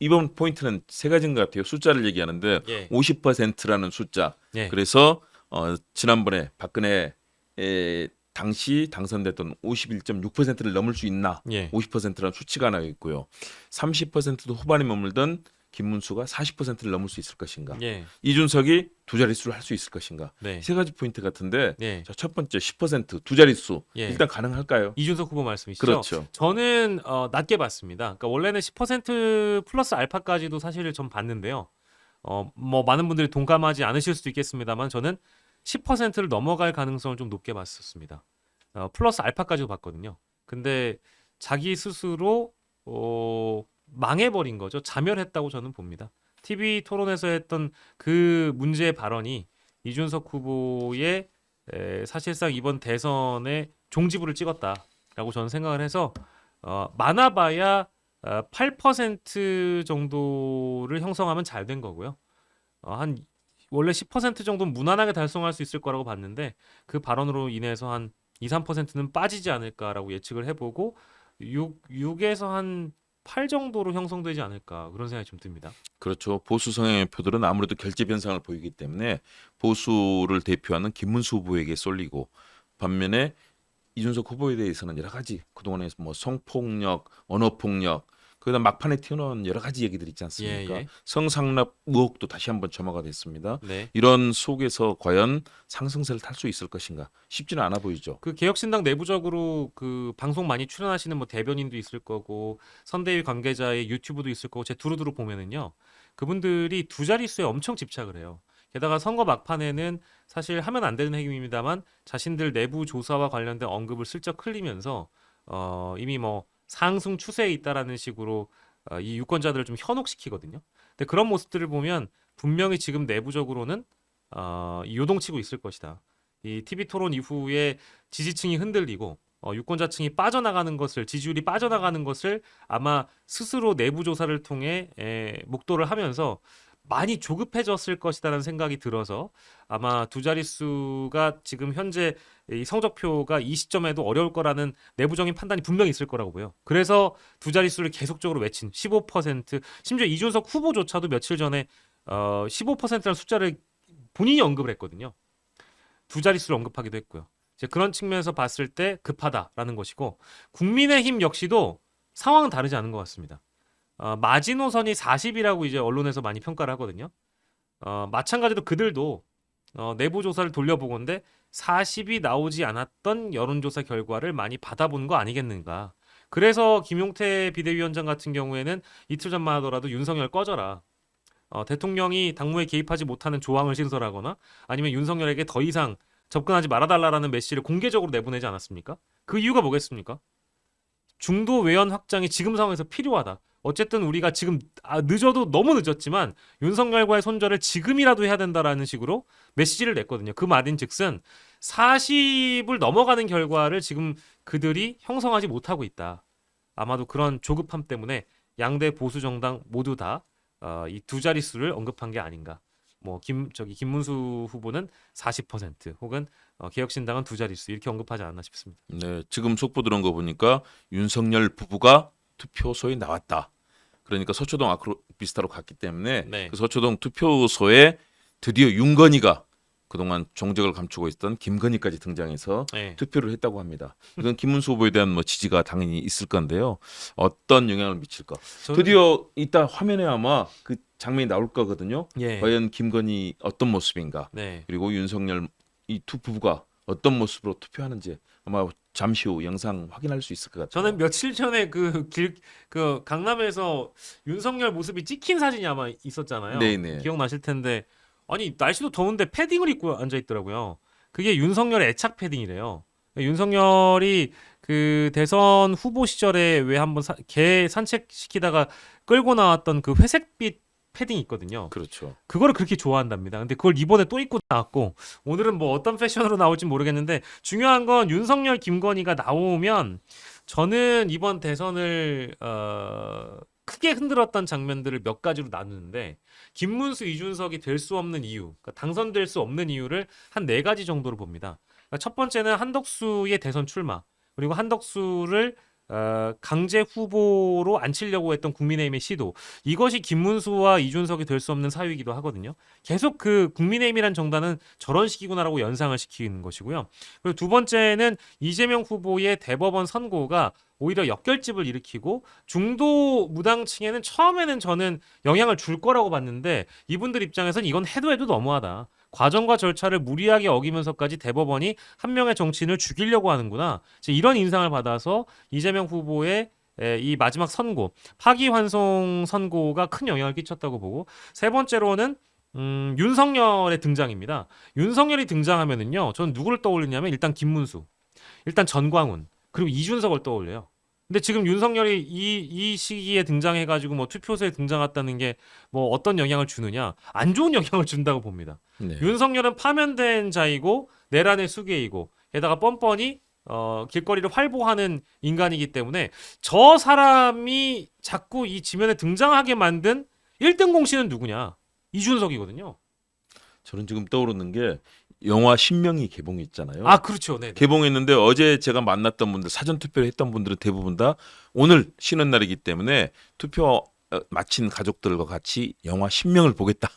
이번 포인트는 세 가지인 것 같아요. 숫자를 얘기하는데 예. 50%라는 숫자. 예. 그래서 지난번에 박근혜 당시 당선됐던 51.6%를 넘을 수 있나? 예. 50%라는 수치가 하나 있고요. 30%도 후반에 머물던 김문수가 40%를 넘을 수 있을 것인가? 예. 이준석이 두 자릿수를 할 수 있을 것인가? 네. 세 가지 포인트 같은데 예. 자, 첫 번째 10%두 자릿수 예. 일단 가능할까요? 이준석 후보 말씀이시죠? 그렇죠. 저는 낮게 봤습니다. 그러니까 원래는 10% 플러스 알파까지도 사실을 좀 봤는데요. 뭐 많은 분들이 동감하지 않으실 수도 있겠습니다만 저는 10%를 넘어갈 가능성을 좀 높게 봤었습니다. 플러스 알파까지도 봤거든요. 근데 자기 스스로 망해버린 거죠. 자멸했다고 저는 봅니다. TV 토론에서 했던 그 문제의 발언이 이준석 후보의 사실상 이번 대선에 종지부를 찍었다라고 저는 생각을 해서 많아봐야 8% 정도를 형성하면 잘 된 거고요. 한 원래 10% 정도는 무난하게 달성할 수 있을 거라고 봤는데 그 발언으로 인해서 한 2, 3%는 빠지지 않을까라고 예측을 해보고 6에서 한 8 정도로 형성되지 않을까 그런 생각이 좀 듭니다. 그렇죠. 보수 성향의 표들은 아무래도 결제 변상을 보이기 때문에 보수를 대표하는 김문수 후보에게 쏠리고 반면에 이준석 후보에 대해서는 여러 가지 그동안에 뭐 성폭력, 언어폭력 그다음 막판에 튀어나온 여러 가지 얘기들 있지 않습니까? 예. 성상납 의혹도 다시 한번 점화가 됐습니다. 네. 이런 속에서 과연 상승세를 탈 수 있을 것인가 쉽지는 않아 보이죠. 그 개혁신당 내부적으로 그 방송 많이 출연하시는 뭐 대변인도 있을 거고 선대위 관계자의 유튜브도 있을 거고 제 두루두루 보면은요 그분들이 두 자릿수에 엄청 집착을 해요. 게다가 선거 막판에는 사실 하면 안 되는 행위입니다만 자신들 내부 조사와 관련된 언급을 슬쩍 흘리면서 이미 뭐 상승 추세에 있다라는 식으로 이 유권자들을 좀 현혹시키거든요. 근데 그런 모습들을 보면 분명히 지금 내부적으로는 요동치고 있을 것이다. 이 TV 토론 이후에 지지층이 흔들리고 유권자층이 빠져나가는 것을 지지율이 빠져나가는 것을 아마 스스로 내부 조사를 통해 목도를 하면서 많이 조급해졌을 것이다라는 생각이 들어서 아마 두 자릿수가 지금 현재 이 성적표가 이 시점에도 어려울 거라는 내부적인 판단이 분명히 있을 거라고 보여. 그래서 두 자릿수를 계속적으로 외친 15% 심지어 이준석 후보조차도 며칠 전에 15%라는 숫자를 본인이 언급을 했거든요. 두 자릿수를 언급하기도 했고요. 이제 그런 측면에서 봤을 때 급하다라는 것이고 국민의힘 역시도 상황은 다르지 않은 것 같습니다. 마지노선이 40이라고 이제 언론에서 많이 평가를 하거든요. 마찬가지로 그들도 내부 조사를 돌려보건데 40이 나오지 않았던 여론조사 결과를 많이 받아본 거 아니겠는가. 그래서 김용태 비대위원장 같은 경우에는 이틀 전만 하더라도 윤석열 꺼져라. 대통령이 당무에 개입하지 못하는 조항을 신설하거나 아니면 윤석열에게 더 이상 접근하지 말아달라라는 메시지를 공개적으로 내보내지 않았습니까? 그 이유가 뭐겠습니까? 중도 외연 확장이 지금 상황에서 필요하다. 어쨌든 우리가 지금 늦어도 너무 늦었지만 윤석열과의 손절을 지금이라도 해야 된다라는 식으로 메시지를 냈거든요. 그 말인즉슨 40을 넘어가는 결과를 지금 그들이 형성하지 못하고 있다. 아마도 그런 조급함 때문에 양대 보수 정당 모두 다 이 두 자릿수를 언급한 게 아닌가. 뭐 김문수 후보는 40% 혹은 개혁신당은 두 자릿수 이렇게 언급하지 않았나 싶습니다. 네, 지금 속보 들은 거 보니까 윤석열 부부가 투표소에 나왔다. 그러니까 서초동 아크로비스타로 갔기 때문에 네. 그 서초동 투표소에 드디어 윤건희가 그동안 정적을 감추고 있던 김건희까지 등장해서 네. 투표를 했다고 합니다. 이건 김문수 후보에 대한 뭐 지지가 당연히 있을 건데요. 어떤 영향을 미칠까? 드디어 이따 화면에 아마 그 장면이 나올 거거든요. 예. 과연 김건희 어떤 모습인가? 네. 그리고 윤석열 이 두 부부가 어떤 모습으로 투표하는지 아마 잠시 후 영상 확인할 수 있을 것 같아요. 저는 며칠 전에 그 강남에서 윤석열 모습이 찍힌 사진이 아마 있었잖아요. 네네. 기억나실 텐데 아니 날씨도 더운데 패딩을 입고 앉아 있더라고요. 그게 윤석열의 애착 패딩이래요. 윤석열이 그 대선 후보 시절에 왜 한번 개 산책시키다가 끌고 나왔던 그 회색빛 패딩이 있거든요. 그렇죠. 그거를 그렇게 좋아한답니다. 근데 그걸 이번에 또 입고 나왔고 오늘은 뭐 어떤 패션으로 나올지 모르겠는데 중요한 건 윤석열, 김건희가 나오면 저는 이번 대선을 크게 흔들었던 장면들을 몇 가지로 나누는데 김문수, 이준석이 될 수 없는 이유, 그러니까 당선될 수 없는 이유를 한 4가지 정도로 봅니다. 그러니까 첫 번째는 한덕수의 대선 출마 그리고 한덕수를 강제 후보로 앉히려고 했던 국민의힘의 시도, 이것이 김문수와 이준석이 될 수 없는 사유이기도 하거든요. 계속 그 국민의힘이란 정당은 저런 식이구나라고 연상을 시키는 것이고요. 그리고 두 번째는 이재명 후보의 대법원 선고가 오히려 역결집을 일으키고 중도 무당층에는 처음에는 저는 영향을 줄 거라고 봤는데, 이분들 입장에서는 이건 해도 너무하다. 과정과 절차를 무리하게 어기면서까지 대법원이 한 명의 정치인을 죽이려고 하는구나. 이런 인상을 받아서 이재명 후보의 이 마지막 선고, 파기환송 선고가 큰 영향을 끼쳤다고 보고, 세 번째로는 윤석열의 등장입니다. 윤석열이 등장하면은요, 저는 누구를 떠올리냐면 일단 김문수, 일단 전광훈, 그리고 이준석을 떠올려요. 근데 지금 윤석열이 이 시기에 등장해가지고 뭐 투표소에 등장했다는 게 뭐 어떤 영향을 주느냐? 안 좋은 영향을 준다고 봅니다. 네. 윤석열은 파면된 자이고 내란의 수괴이고, 게다가 뻔뻔히 길거리를 활보하는 인간이기 때문에 저 사람이 자꾸 이 지면에 등장하게 만든 1등 공신은 누구냐? 이준석이거든요. 저는 지금 떠오르는 게 영화 신명이 개봉했잖아요. 아, 그렇죠. 네. 개봉했는데 어제 제가 만났던 분들, 사전 투표를 했던 분들은 대부분 다 오늘 쉬는 날이기 때문에 투표 마친 가족들과 같이 영화 신명을 보겠다.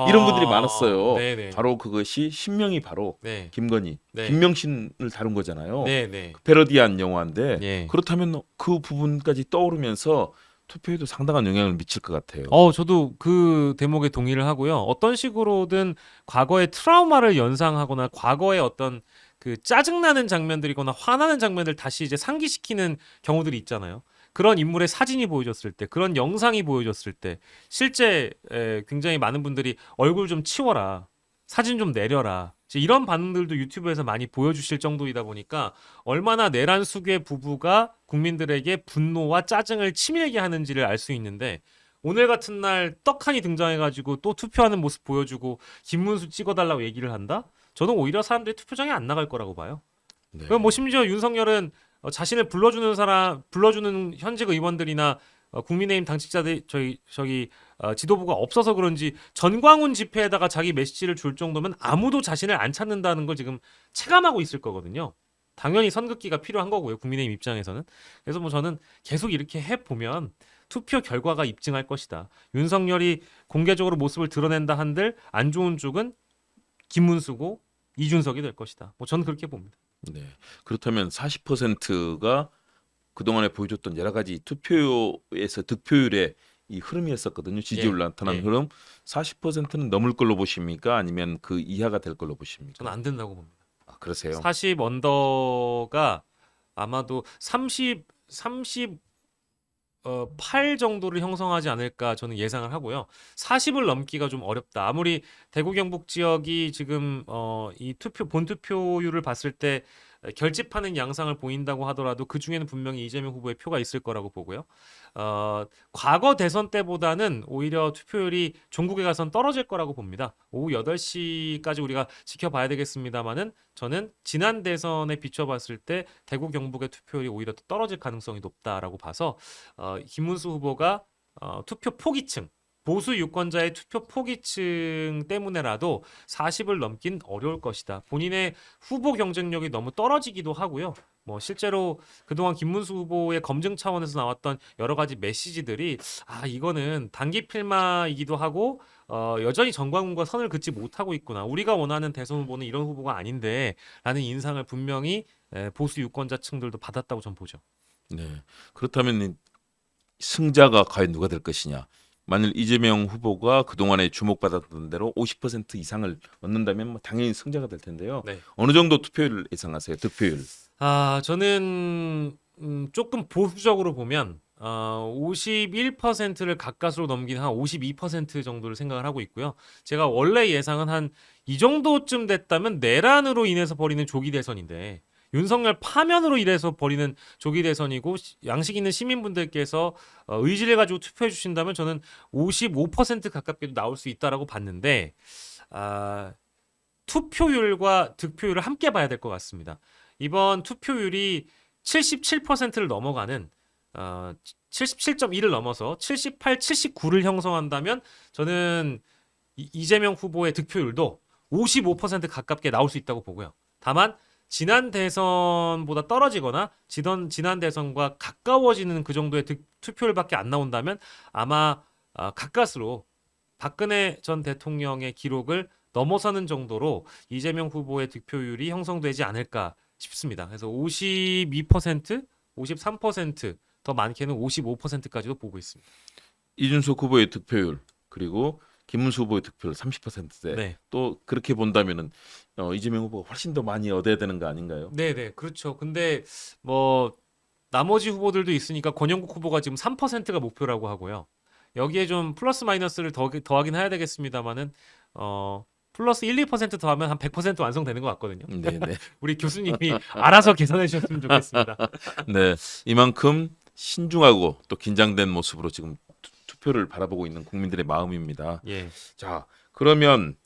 이런 분들이 많았어요. 네네. 바로 그것이 신명이 바로 네. 김건희, 네. 김명신을 다룬 거잖아요. 네네. 패러디한 영화인데 예. 그렇다면 그 부분까지 떠오르면서 투표에도 상당한 영향을 미칠 것 같아요. 저도 그 대목에 동의를 하고요. 어떤 식으로든 과거의 트라우마를 연상하거나 과거의 어떤 그 짜증나는 장면들이거나 화나는 장면들 다시 이제 상기시키는 경우들이 있잖아요. 그런 인물의 사진이 보여줬을 때, 그런 영상이 보여줬을 때, 실제 굉장히 많은 분들이 얼굴 좀 치워라, 사진 좀 내려라, 이제 이런 반응들도 유튜브에서 많이 보여주실 정도이다 보니까 얼마나 내란 수괴 부부가 국민들에게 분노와 짜증을 치밀게 하는지를 알 수 있는데, 오늘 같은 날 떡하니 등장해가지고 또 투표하는 모습 보여주고 김문수 찍어달라고 얘기를 한다? 저는 오히려 사람들이 투표장에 안 나갈 거라고 봐요. 네. 그럼 뭐 심지어 윤석열은 자신을 불러주는 현직 의원들이나 국민의힘 당직자들, 저기 지도부가 없어서 그런지 전광훈 집회에다가 자기 메시지를 줄 정도면 아무도 자신을 안 찾는다는 걸 지금 체감하고 있을 거거든요. 당연히 선긋기가 필요한 거고요, 국민의힘 입장에서는. 그래서 뭐 저는 계속 이렇게 해 보면 투표 결과가 입증할 것이다. 윤석열이 공개적으로 모습을 드러낸다 한들 안 좋은 쪽은 김문수고 이준석이 될 것이다. 뭐 저는 그렇게 봅니다. 네. 그렇다면 40%가 그동안에 보여줬던 여러 가지 투표에서 득표율의 이 흐름이었었거든요. 지지율 예, 나타나는 예. 흐름. 40%는 넘을 걸로 보십니까? 아니면 그 이하가 될 걸로 보십니까? 저는 안 된다고 봅니다. 아, 그러세요? 40 언더가 아마도 8 정도를 형성하지 않을까 저는 예상을 하고요. 40을 넘기가 좀 어렵다. 아무리 대구 경북 지역이 지금 이 본투표율을 봤을 때 결집하는 양상을 보인다고 하더라도 그 중에는 분명히 이재명 후보의 표가 있을 거라고 보고요. 과거 대선 때보다는 오히려 투표율이 전국에 가선 떨어질 거라고 봅니다. 오후 8시까지 우리가 지켜봐야 되겠습니다만은 저는 지난 대선에 비춰봤을 때 대구 경북의 투표율이 오히려 더 떨어질 가능성이 높다라고 봐서 김문수 후보가 투표 포기층, 보수 유권자의 투표 포기층 때문에라도 40을 넘긴 어려울 것이다. 본인의 후보 경쟁력이 너무 떨어지기도 하고요. 뭐 실제로 그동안 김문수 후보의 검증 차원에서 나왔던 여러 가지 메시지들이 이거는 단기 필마이기도 하고 여전히 전광훈과 선을 긋지 못하고 있구나. 우리가 원하는 대선 후보는 이런 후보가 아닌데 라는 인상을 분명히 보수 유권자층들도 받았다고 전 보죠. 네. 그렇다면 이 승자가 과연 누가 될 것이냐? 만일 이재명 후보가 그동안에 주목받았던 대로 50% 이상을 얻는다면 뭐 당연히 승자가 될 텐데요. 네. 어느 정도 투표율 예상하세요? 득표율. 저는 조금 보수적으로 보면 51%를 가까스로 넘긴 한 52% 정도를 생각을 하고 있고요. 제가 원래 예상은 한 이 정도쯤 됐다면 내란으로 인해서 벌이는 조기 대선인데, 윤석열 파면으로 인해서 벌이는 조기 대선이고 양식 있는 시민분들께서 의지를 가지고 투표해 주신다면 저는 55% 가깝게도 나올 수 있다라고 봤는데, 투표율과 득표율을 함께 봐야 될 것 같습니다. 이번 투표율이 77%를 넘어가는 77.1을 넘어서 78, 79를 형성한다면 저는 이재명 후보의 득표율도 55% 가깝게 나올 수 있다고 보고요. 다만 지난 대선보다 떨어지거나 지난 대선과 가까워지는 그 정도의 투표율밖에 안 나온다면 아마 가까스로 박근혜 전 대통령의 기록을 넘어서는 정도로 이재명 후보의 득표율이 형성되지 않을까 싶습니다. 그래서 52%, 53%더 많게는 55%까지도 보고 있습니다. 이준석 후보의 득표율 그리고 김문수 후보의 득표율 30%대 네. 또 그렇게 본다면은 이재명 후보가 훨씬 더 많이 얻어야 되는 거 아닌가요? 네, 그렇죠. 근데 뭐 나머지 후보들도 있으니까 권영국 후보가 지금 3%가 목표라고 하고요. 여기에 좀 플러스 마이너스를 더하긴 해야 되겠습니다만은 플러스 1, 2% 더하면 한 100% 완성되는 것 같거든요. 네, 네. 우리 교수님이 알아서 계산해 주셨으면 좋겠습니다. 네, 이만큼 신중하고 또 긴장된 모습으로 지금 투표를 바라보고 있는 국민들의 마음입니다. 예. 자, 그러면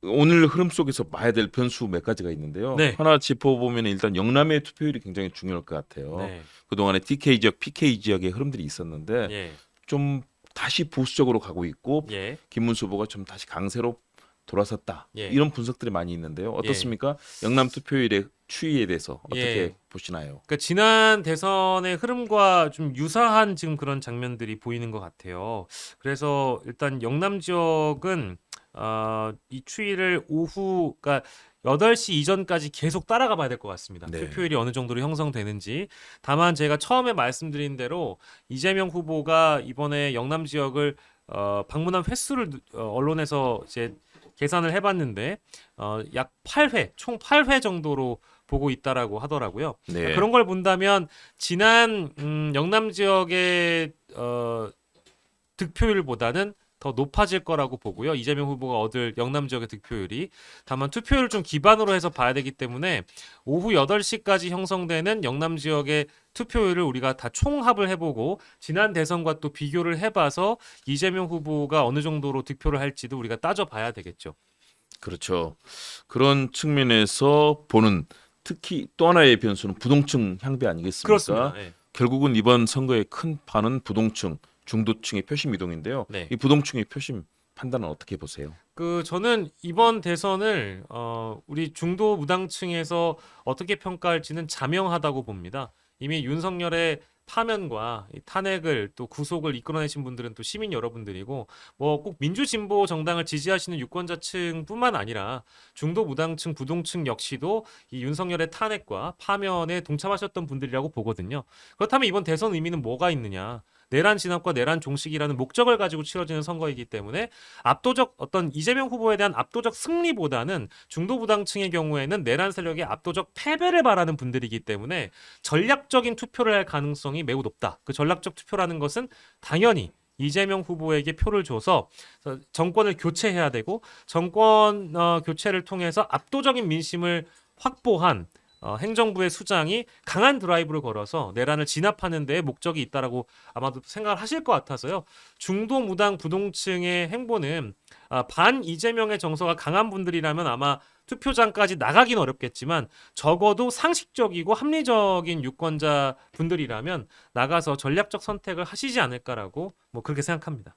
오늘 흐름 속에서 봐야 될 변수 몇 가지가 있는데요. 네. 하나 짚어보면 일단 영남의 투표율이 굉장히 중요할 것 같아요. 네. 그동안에 DK 지역, PK 지역의 흐름들이 있었는데 예. 좀 다시 보수적으로 가고 있고 예. 김문수 후보가 좀 다시 강세로 돌아섰다. 예. 이런 분석들이 많이 있는데요. 어떻습니까? 영남 투표율의 추이에 대해서 어떻게 예. 보시나요? 그러니까 지난 대선의 흐름과 좀 유사한 지금 그런 장면들이 보이는 것 같아요. 그래서 일단 영남 지역은 이 추이를 오후 그러니까 8시 이전까지 계속 따라가 봐야 될 것 같습니다. 네. 투표율이 어느 정도로 형성되는지. 다만 제가 처음에 말씀드린 대로 이재명 후보가 이번에 영남 지역을 방문한 횟수를 언론에서 이제 계산을 해봤는데 약 8회, 총 8회 정도로 보고 있다라고 하더라고요. 네. 그런 걸 본다면 지난 영남 지역의 득표율보다는 더 높아질 거라고 보고요. 이재명 후보가 얻을 영남 지역의 득표율이. 다만 투표율을 좀 기반으로 해서 봐야 되기 때문에 오후 8시까지 형성되는 영남 지역의 투표율을 우리가 다 총합을 해보고 지난 대선과 또 비교를 해봐서 이재명 후보가 어느 정도로 득표를 할지도 우리가 따져봐야 되겠죠. 그렇죠. 그런 측면에서 보는 특히 또 하나의 변수는 부동층 향배 아니겠습니까? 그렇습니다. 네. 결국은 이번 선거의 큰 판은 부동층, 중도층의 표심 이동인데요. 네. 이 부동층의 표심 판단은 어떻게 보세요? 저는 이번 대선을 우리 중도 무당층에서 어떻게 평가할지는 자명하다고 봅니다. 이미 윤석열의 파면과 이 탄핵을 또 구속을 이끌어내신 분들은 또 시민 여러분들이고 뭐 꼭 민주진보 정당을 지지하시는 유권자층뿐만 아니라 중도 무당층, 부동층 역시도 이 윤석열의 탄핵과 파면에 동참하셨던 분들이라고 보거든요. 그렇다면 이번 대선 의미는 뭐가 있느냐? 내란 진압과 내란 종식이라는 목적을 가지고 치러지는 선거이기 때문에 압도적 어떤 이재명 후보에 대한 압도적 승리보다는 중도부당층의 경우에는 내란 세력의 압도적 패배를 바라는 분들이기 때문에 전략적인 투표를 할 가능성이 매우 높다. 그 전략적 투표라는 것은 당연히 이재명 후보에게 표를 줘서 정권을 교체해야 되고 정권 교체를 통해서 압도적인 민심을 확보한 행정부의 수장이 강한 드라이브를 걸어서 내란을 진압하는 데에 목적이 있다라고 아마도 생각을 하실 것 같아서요. 중도 무당 부동층의 행보는 반 이재명의 정서가 강한 분들이라면 아마 투표장까지 나가긴 어렵겠지만 적어도 상식적이고 합리적인 유권자 분들이라면 나가서 전략적 선택을 하시지 않을까라고 뭐 그렇게 생각합니다.